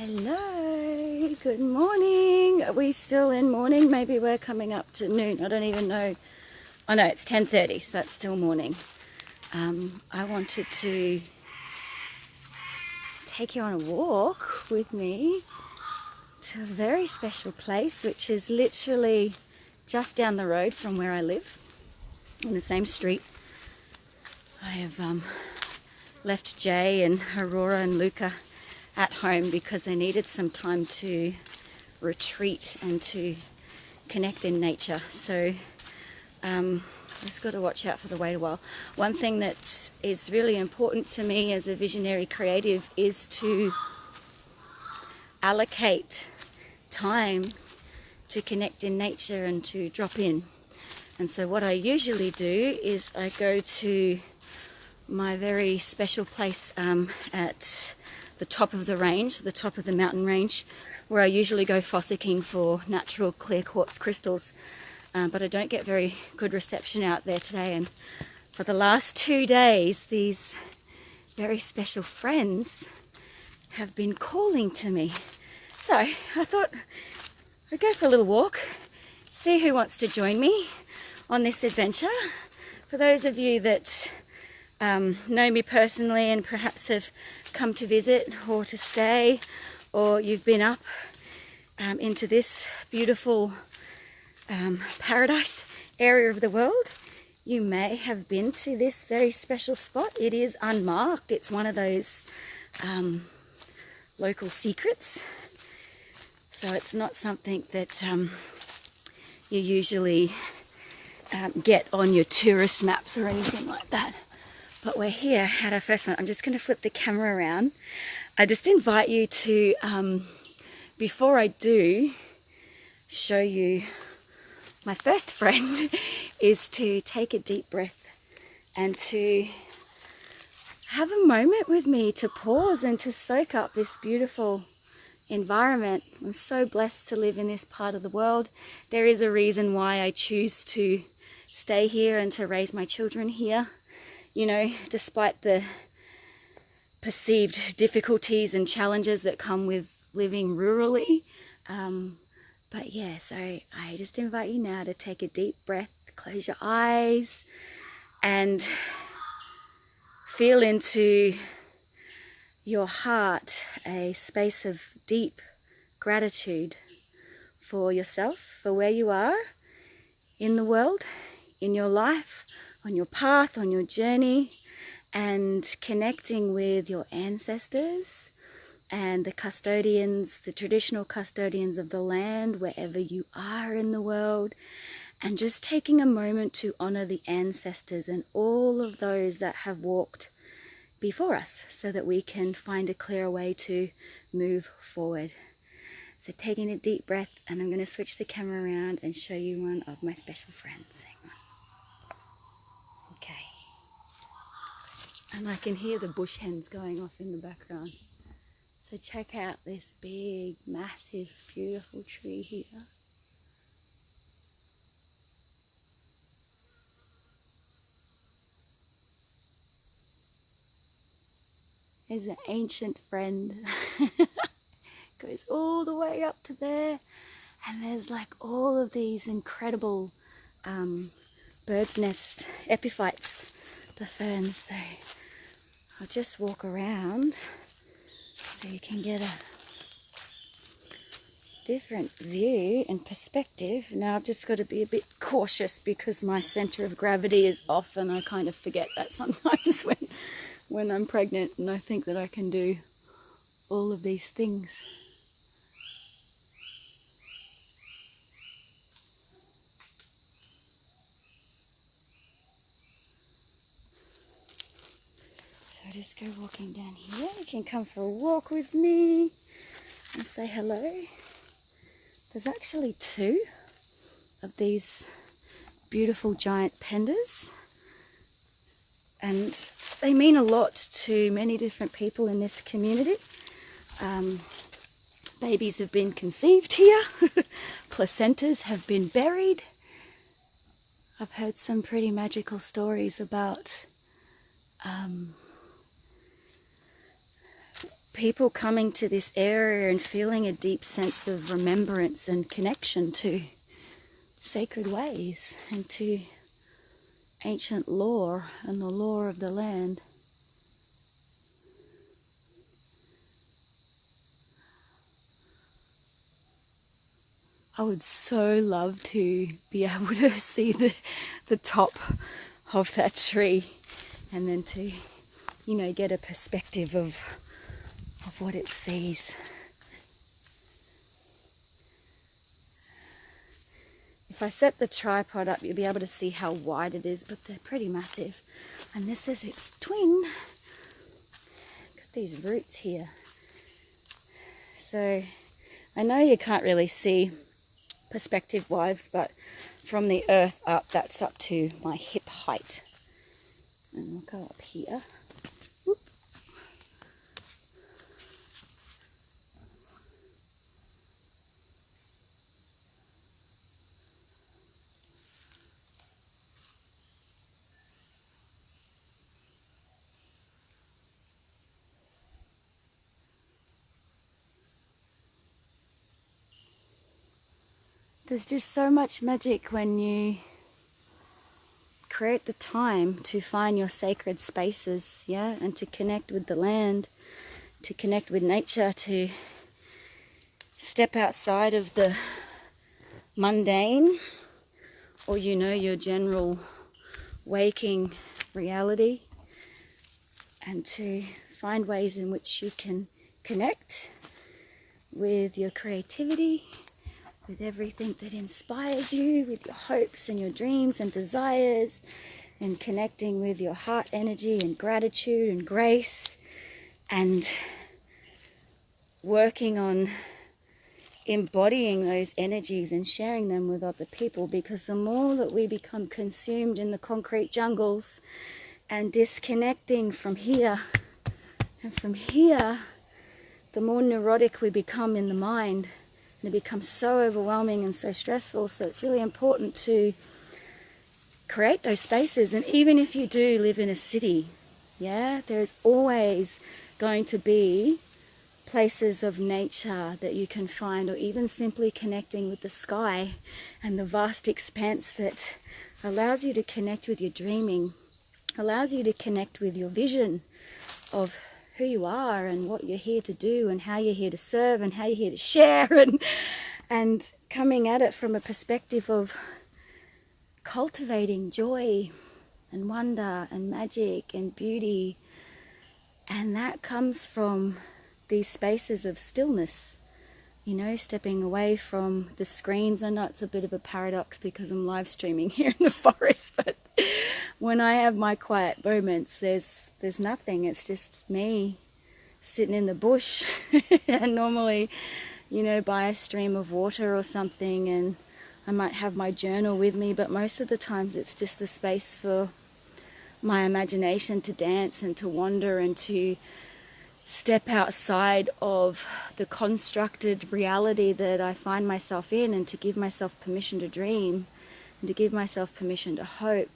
Hello, good morning. Are we still in morning? Maybe we're coming up to noon. I don't even know. Oh no, it's 10:30, so it's still morning. I wanted to take you on a walk with me to a very special place, which is literally just down the road from where I live, on the same street. I have left Jay and Aurora and Luca at home because they needed some time to retreat and to connect in nature. So just got to watch out for the wait a while. One thing that is really important to me as a visionary creative is to allocate time to connect in nature and to drop in. And so what I usually do is I go to my very special place at the top of the range, the top of the mountain range, where I usually go fossicking for natural clear quartz crystals. But I don't get very good reception out there today. And for the last 2 days, these very special friends have been calling to me. So I thought I'd go for a little walk, see who wants to join me on this adventure. For those of you that know me personally and perhaps have come to visit or to stay, or you've been up into this beautiful paradise area of the world, you may have been to this very special spot. It is unmarked. It's one of those local secrets. So it's not something that you usually get on your tourist maps or anything like that. But we're here at our first one. I'm just going to flip the camera around. I just invite you to, before I do show you my first friend, is to take a deep breath and to have a moment with me, to pause and to soak up this beautiful environment. I'm so blessed to live in this part of the world. There is a reason why I choose to stay here and to raise my children here. You know, despite the perceived difficulties and challenges that come with living rurally. But yeah, so I just invite you now to take a deep breath, close your eyes, and feel into your heart a space of deep gratitude for yourself, for where you are in the world, in your life, on your path, on your journey, and connecting with your ancestors and the custodians, the traditional custodians of the land, wherever you are in the world, and just taking a moment to honor the ancestors and all of those that have walked before us so that we can find a clearer way to move forward. So taking a deep breath, and I'm going to switch the camera around and show you one of my special friends. Okay. And I can hear the bush hens going off in the background. So check out this big, massive, beautiful tree here. There's an ancient friend. Goes all the way up to there. And there's like all of these incredible bird's nest epiphytes, the ferns. So I'll just walk around so you can get a different view and perspective. Now I've just got to be a bit cautious because my center of gravity is off, and I kind of forget that sometimes when I'm pregnant and I think that I can do all of these things. So just go walking down here. You can come for a walk with me and say hello. There's actually 2 of these beautiful giant pandas, and they mean a lot to many different people in this community. Babies have been conceived here, placentas have been buried. I've heard some pretty magical stories about people coming to this area and feeling a deep sense of remembrance and connection to sacred ways and to ancient lore and the lore of the land. I would so love to be able to see the top of that tree and then to, you know, get a perspective of what it sees. If I set the tripod up, you'll be able to see how wide it is, but they're pretty massive. And this is its twin. Look at these roots here. So I know you can't really see perspective-wise, but from the earth up, that's up to my hip height. And we'll go up here. Whoop. There's just so much magic when you create the time to find your sacred spaces, yeah, and to connect with the land, to connect with nature, to step outside of the mundane or, you know, your general waking reality, and to find ways in which you can connect with your creativity, with everything that inspires you, with your hopes and your dreams and desires, and connecting with your heart energy and gratitude and grace, and working on embodying those energies and sharing them with other people. Because the more that we become consumed in the concrete jungles and disconnecting from here and from here, the more neurotic we become in the mind. And it becomes so overwhelming and so stressful. So it's really important to create those spaces. And even if you do live in a city, yeah, there's always going to be places of nature that you can find, or even simply connecting with the sky and the vast expanse that allows you to connect with your dreaming, allows you to connect with your vision of who you are and what you're here to do and how you're here to serve and how you're here to share, and coming at it from a perspective of cultivating joy and wonder and magic and beauty. And that comes from these spaces of stillness, you know, stepping away from the screens. I know it's a bit of a paradox because I'm live streaming here in the forest, but when I have my quiet moments, there's nothing. It's just me sitting in the bush and normally, you know, by a stream of water or something, and I might have my journal with me, but most of the times it's just the space for my imagination to dance and to wander and to step outside of the constructed reality that I find myself in, and to give myself permission to dream, and to give myself permission to hope,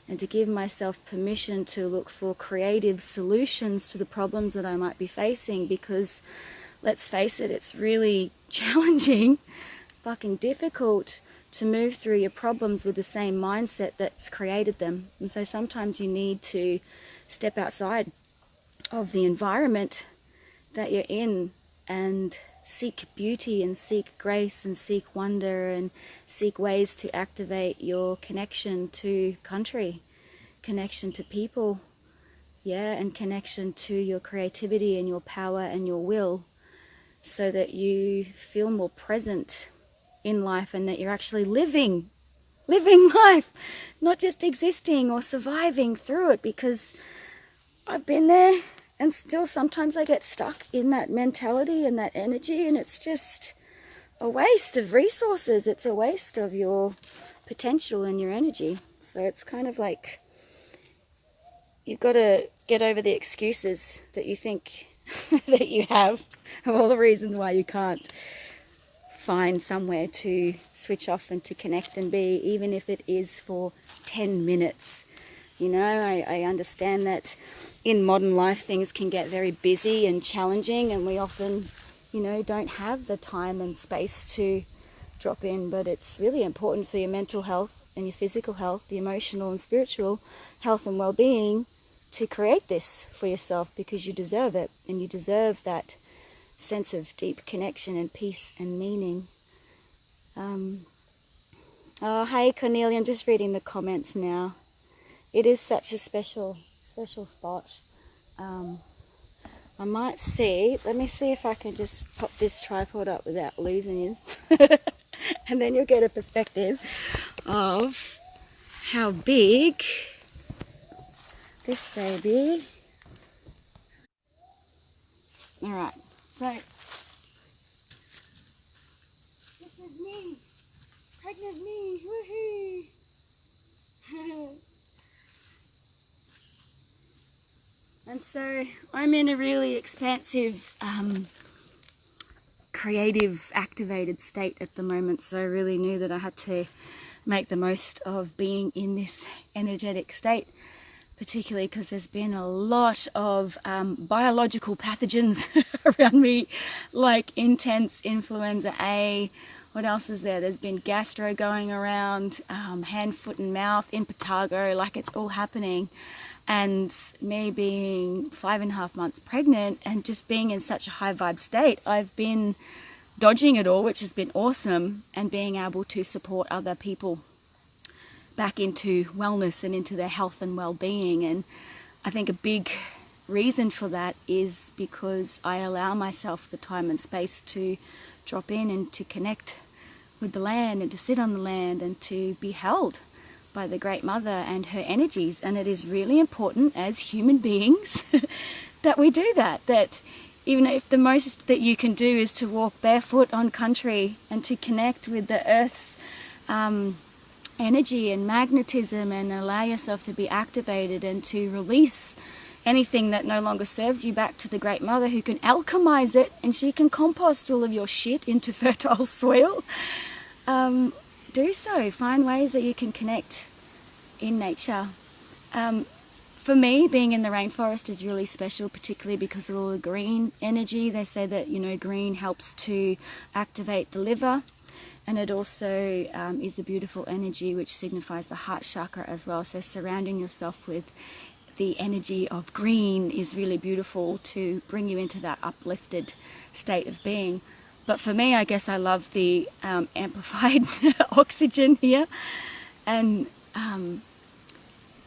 and to give myself permission to look for creative solutions to the problems that I might be facing. Because let's face it, it's really challenging, fucking difficult to move through your problems with the same mindset that's created them. And so sometimes you need to step outside of the environment that you're in and seek beauty and seek grace and seek wonder and seek ways to activate your connection to country, connection to people, yeah, and connection to your creativity and your power and your will, so that you feel more present in life and that you're actually living life, not just existing or surviving through it. Because I've been there, and still sometimes I get stuck in that mentality and that energy, and it's just a waste of resources. It's a waste of your potential and your energy. So it's kind of like you've got to get over the excuses that you think that you have, of all the reasons why you can't find somewhere to switch off and to connect and be, even if it is for 10 minutes. You know, I understand that in modern life things can get very busy and challenging, and we often, you know, don't have the time and space to drop in. But it's really important for your mental health and your physical health, the emotional and spiritual health and well-being, to create this for yourself, because you deserve it, and you deserve that sense of deep connection and peace and meaning. Oh, hey Cornelia, I'm just reading the comments now. It is such a special spot. I might see, let me see if I can just pop this tripod up without losing you. And then you'll get a perspective of how big this baby. Alright, so this is me, pregnant me, woohoo! And so I'm in a really expansive, creative, activated state at the moment. So I really knew that I had to make the most of being in this energetic state, particularly because there's been a lot of biological pathogens around me, like intense influenza A. What else is there? There's been gastro going around, hand, foot and mouth, impetigo, like it's all happening. And me being 5.5 months pregnant and just being in such a high vibe state, I've been dodging it all, which has been awesome, and being able to support other people back into wellness and into their health and well-being. And I think a big reason for that is because I allow myself the time and space to drop in and to connect with the land and to sit on the land and to be held by the Great Mother and her energies. And it is really important as human beings that we do that. That even if the most that you can do is to walk barefoot on country and to connect with the earth's energy and magnetism, and allow yourself to be activated and to release anything that no longer serves you back to the Great Mother, who can alchemize it, and she can compost all of your shit into fertile soil. Do so. Find ways that you can connect in nature. For me, being in the rainforest is really special, particularly because of all the green energy. They say that, you know, green helps to activate the liver, and it also is a beautiful energy which signifies the heart chakra as well. So surrounding yourself with the energy of green is really beautiful to bring you into that uplifted state of being. But for me, I guess I love the amplified oxygen here, and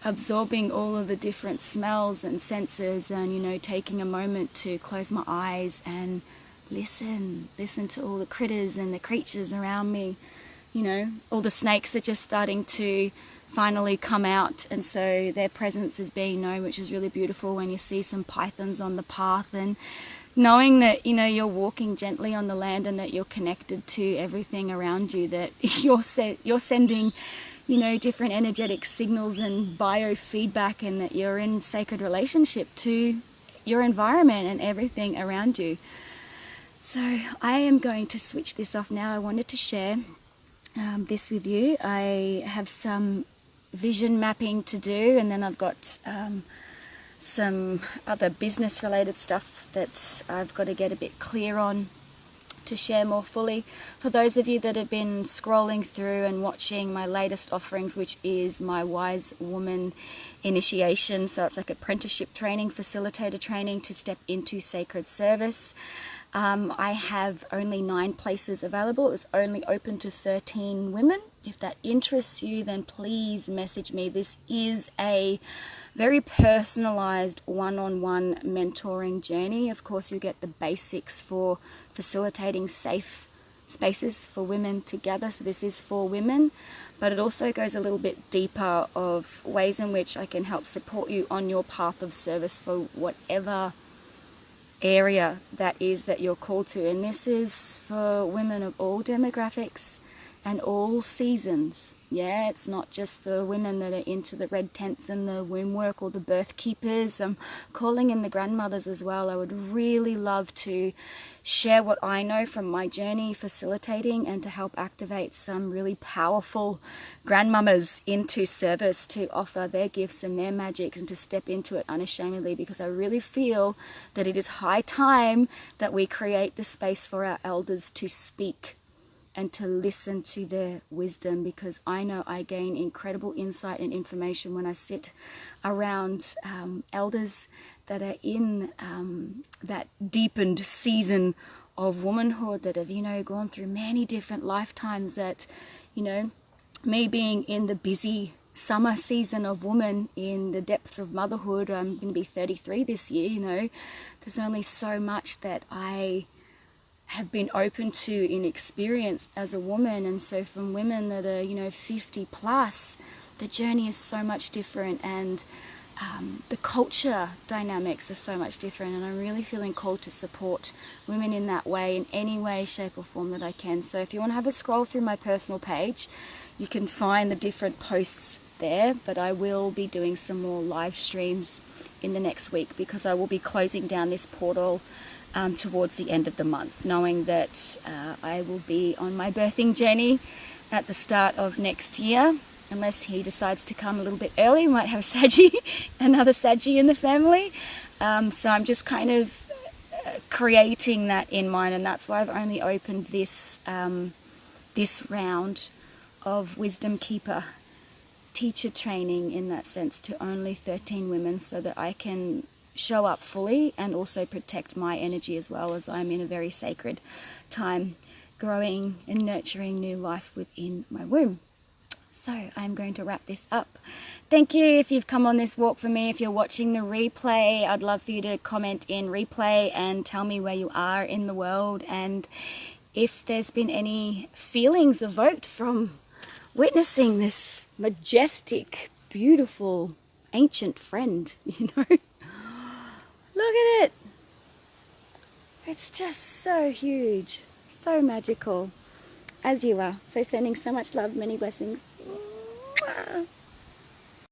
absorbing all of the different smells and senses, and, you know, taking a moment to close my eyes and listen to all the critters and the creatures around me. You know, all the snakes are just starting to finally come out, and so their presence is being known, which is really beautiful when you see some pythons on the path, and knowing that, you know, you're walking gently on the land and that you're connected to everything around you, that you're sending, you know, different energetic signals and biofeedback, and that you're in sacred relationship to your environment and everything around you. So I am going to switch this off now. I wanted to share this with you. I have some vision mapping to do, and then I've got some other business related stuff that I've got to get a bit clear on to share more fully. For those of you that have been scrolling through and watching my latest offerings, which is my Wise Woman initiation, so it's like apprenticeship training, facilitator training to step into sacred service. I have only 9 places available. It was only open to 13 women. If that interests you, then please message me. This is a very personalized one-on-one mentoring journey. Of course, you get the basics for facilitating safe spaces for women to gather. So this is for women, but it also goes a little bit deeper of ways in which I can help support you on your path of service for whatever area that is that you're called to. And this is for women of all demographics and all seasons. Yeah, it's not just for women that are into the red tents and the womb work or the birth keepers. I'm calling in the grandmothers as well. I would really love to share what I know from my journey facilitating and to help activate some really powerful grandmamas into service to offer their gifts and their magic and to step into it unashamedly, because I really feel that it is high time that we create the space for our elders to speak and to listen to their wisdom, because I know I gain incredible insight and information when I sit around elders that are in that deepened season of womanhood, that have, you know, gone through many different lifetimes, that, you know, me being in the busy summer season of woman in the depths of motherhood, I'm going to be 33 this year, you know, there's only so much that I have been open to in experience as a woman. And so from women that are, you know, 50 plus, the journey is so much different, and the culture dynamics are so much different, and I'm really feeling called to support women in that way, in any way, shape or form that I can. So if you want to have a scroll through my personal page, you can find the different posts there, but I will be doing some more live streams in the next week, because I will be closing down this portal towards the end of the month, knowing that I will be on my birthing journey at the start of next year, unless he decides to come a little bit early. We might have Saggy, another Saggy in the family. So I'm just kind of creating that in mind, and that's why I've only opened this this round of Wisdom Keeper teacher training, in that sense, to only 13 women, so that I can show up fully and also protect my energy, as well as I'm in a very sacred time growing and nurturing new life within my womb. So I'm going to wrap this up. Thank you if you've come on this walk for me. If you're watching the replay, I'd love for you to comment in replay and tell me where you are in the world, and if there's been any feelings evoked from witnessing this majestic, beautiful, ancient friend, you know. Look at it. It's just so huge, so magical, as you are. So sending so much love, many blessings. Mwah.